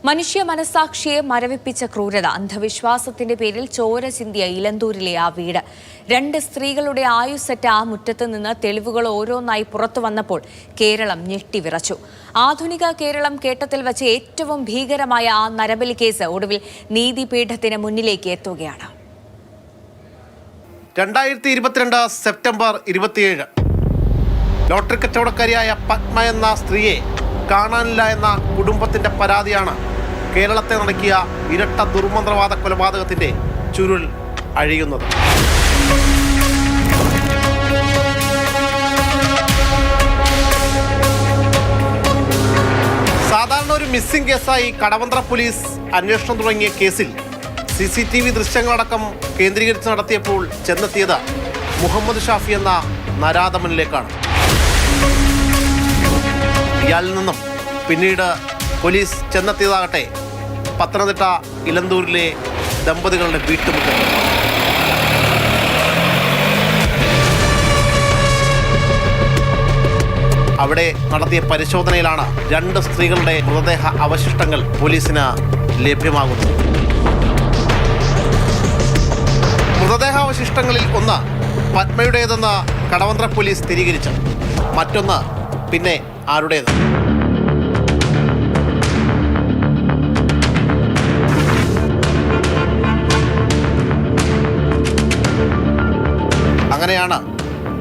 മനുഷ്യ മനസാക്ഷിയെ മരവിപ്പിച്ച ക്രൂരത. അന്ധവിശ്വാസത്തിന്റെ പേരിൽ ചോര ചിന്തിയ ഇലന്തൂരിലെ ആ വീട്. 2 സ്ത്രീകളുടെ ആയുസ്സറ്റ ആ മുറ്റത്ത് നിന്ന് തെളിവുകൾ ഓരോന്നായി പുറത്തു വന്നപ്പോൾ കേരളം ഞെട്ടിവിറച്ചു. ആധുനിക കേരളം കേട്ടതിൽ വെച്ച് ഏറ്റവും ഭീകരമായ ആ നരബലി കേസ് ഒടുവിൽ നീതിപീഠത്തിന് മുന്നിലേക്ക് എത്തുകയാണ്. 2022 സെപ്റ്റംബർ 27 ലോട്ടറി കച്ചവടക്കാരിയായ പത്മ എന്ന സ്ത്രീയെ കാണാനില്ല എന്ന കുടുംബത്തിന്റെ പരാതിയാണ് കേരളത്തെ നടക്കിയ ഇരട്ട ദുർമന്ത്രവാദ കൊലപാതകത്തിന്റെ ചുരുൾ അഴിയുന്നത്. സാധാരണ ഒരു മിസ്സിംഗ് കേസായി കടവന്ത്ര പോലീസ് അന്വേഷണം തുടങ്ങിയ കേസിൽ CCTV ദൃശ്യങ്ങളടക്കം കേന്ദ്രീകരിച്ച് നടത്തിയപ്പോൾ ചെന്നെത്തിയത് മുഹമ്മദ് ഷാഫി എന്ന നരാധമനിലേക്കാണ്. ഇയാളിൽ നിന്നും പിന്നീട് പോലീസ് ചെന്നെത്തിയതാകട്ടെ പത്തനംതിട്ട ഇലന്തൂരിലെ ദമ്പതികളുടെ വീട്ടുമുറ്റത്ത്. അവിടെ നടത്തിയ പരിശോധനയിലാണ് 2 സ്ത്രീകളുടെ മൃതദേഹ അവശിഷ്ടങ്ങൾ പോലീസിന് ലഭ്യമാകുന്നത്. മൃതദേഹാവശിഷ്ടങ്ങളിൽ ഒന്ന് പത്മയുടേതെന്ന് കടവന്ത്ര പോലീസ് സ്ഥിരീകരിച്ചു. മറ്റൊന്ന് പിന്നെ ആരുടേത്? അങ്ങനെയാണ്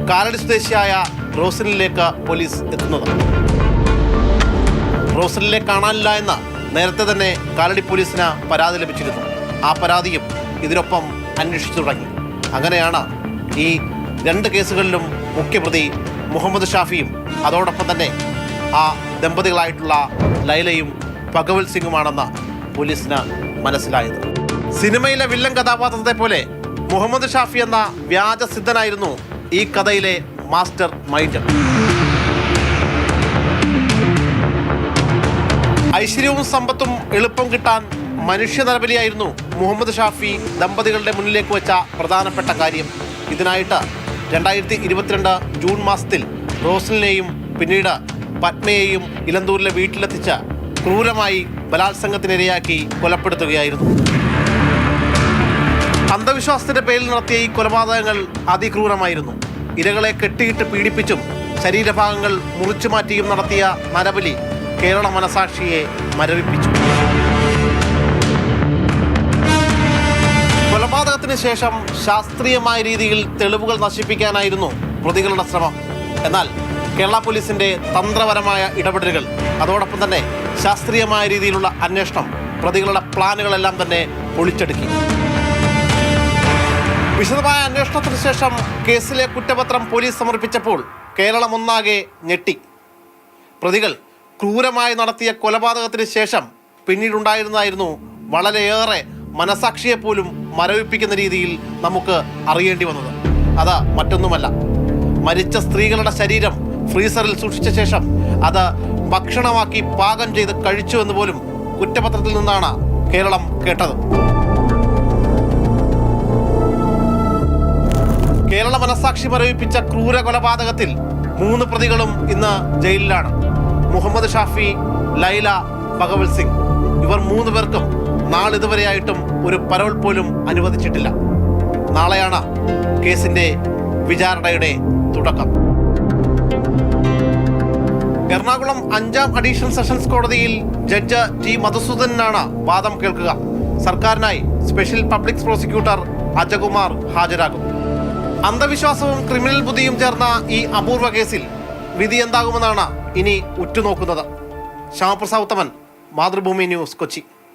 കാലടി സ്വദേശിയായ റോസലിനിലേക്ക് പോലീസ് എത്തുന്നത്. റോസലിനെ കാണാനില്ല എന്ന് നേരത്തെ തന്നെ കാലടി പോലീസിന് പരാതി ലഭിച്ചിരുന്നു. ആ പരാതിയും ഇതിനൊപ്പം അന്വേഷിച്ചു തുടങ്ങി. അങ്ങനെയാണ് ഈ 2 കേസുകളിലും മുഖ്യപ്രതി മുഹമ്മദ് ഷാഫിയും അതോടൊപ്പം തന്നെ ആ ദമ്പതികളായിട്ടുള്ള ലൈലയും ഭഗവത് സിംഗുമാണെന്ന് പോലീസിന് മനസ്സിലായത്. സിനിമയിലെ വില്ലൻ കഥാപാത്രത്തെ പോലെ മുഹമ്മദ് ഷാഫി എന്ന വ്യാജസിദ്ധനായിരുന്നു ഈ കഥയിലെ മാസ്റ്റർ മൈൻഡ്. ഐശ്വര്യവും സമ്പത്തും എളുപ്പം കിട്ടാൻ മനുഷ്യ നരബലിയായിരുന്നു മുഹമ്മദ് ഷാഫി ദമ്പതികളുടെ മുന്നിലേക്ക് വെച്ച പ്രധാനപ്പെട്ട കാര്യം. ഇതിനായിട്ട് 2022 ജൂൺ മാസത്തിൽ റോസലിനെയും പിന്നീട് പത്മയെയും ഇലന്തൂരിലെ വീട്ടിലെത്തിച്ച് ക്രൂരമായി ബലാത്സംഗത്തിനിരയാക്കി കൊലപ്പെടുത്തുകയായിരുന്നു. അന്ധവിശ്വാസത്തിന്റെ പേരിൽ നടത്തിയ ഈ കൊലപാതകങ്ങൾ അതിക്രൂരമായിരുന്നു. ഇരകളെ കെട്ടിയിട്ട് പീഡിപ്പിച്ചും ശരീരഭാഗങ്ങൾ മുറിച്ചു മാറ്റിയും നടത്തിയ നരബലി കേരള മനസാക്ഷിയെ മരവിപ്പിച്ചു. കൊലപാതകത്തിന് ശേഷം ശാസ്ത്രീയമായ രീതിയിൽ തെളിവുകൾ നശിപ്പിക്കാനായിരുന്നു പ്രതികളുടെ ശ്രമം. എന്നാൽ കേരള പോലീസിന്റെ തന്ത്രപരമായ ഇടപെടലുകൾ അതോടൊപ്പം തന്നെ ശാസ്ത്രീയമായ രീതിയിലുള്ള അന്വേഷണം പ്രതികളുടെ പ്ലാനുകളെല്ലാം തന്നെ പൊളിച്ചടുക്കി. വിശദമായ അന്വേഷണത്തിന് ശേഷം കേസിലെ കുറ്റപത്രം പോലീസ് സമർപ്പിച്ചപ്പോൾ കേരളം ഒന്നാകെ ഞെട്ടി. പ്രതികൾ ക്രൂരമായി നടത്തിയ കൊലപാതകത്തിന് ശേഷം പിന്നീടുണ്ടായിരുന്നതായിരുന്നു വളരെയേറെ മനസാക്ഷിയെപ്പോലും മരവിപ്പിക്കുന്ന രീതിയിൽ നമുക്ക് അറിയേണ്ടി വന്നത്. അത് മറ്റൊന്നുമല്ല, മരിച്ച സ്ത്രീകളുടെ ശരീരം ഫ്രീസറിൽ സൂക്ഷിച്ച ശേഷം അത് ഭക്ഷണമാക്കി പാകം ചെയ്ത് കഴിച്ചു എന്ന് പോലും കുറ്റപത്രത്തിൽ നിന്നാണ് കേരളം കേട്ടത്. കേരള മനസാക്ഷി മരവിപ്പിച്ച ക്രൂര കൊലപാതകത്തിൽ 3 പ്രതികളും ഇന്ന് ജയിലിലാണ്. മുഹമ്മദ് ഷാഫി, ലൈല, ഭഗവത് സിംഗ്. ഇവർ 3 പേർക്കും നാളിതുവരെയായിട്ടും ഒരു പരോൾ പോലും അനുവദിച്ചിട്ടില്ല. നാളെയാണ് കേസിന്റെ വിചാരണയുടെ തുടക്കം. എറണാകുളം 5ാം അഡീഷണൽ സെഷൻസ് കോടതിയിൽ ജഡ്ജ് T. മധുസൂദനാണ് വാദം കേൾക്കുക. സർക്കാരിനായി സ്പെഷ്യൽ പബ്ലിക് പ്രോസിക്യൂട്ടർ അജകുമാർ ഹാജരാകും. അന്ധവിശ്വാസവും ക്രിമിനൽ ബുദ്ധിയും ചേർന്ന ഈ അപൂർവ കേസിൽ വിധി എന്താകുമെന്നാണ് ഇനി ഉറ്റുനോക്കുന്നത്. ശ്യാമപ്രസാദ് ഉത്തമൻ, മാതൃഭൂമി ന്യൂസ്, കൊച്ചി.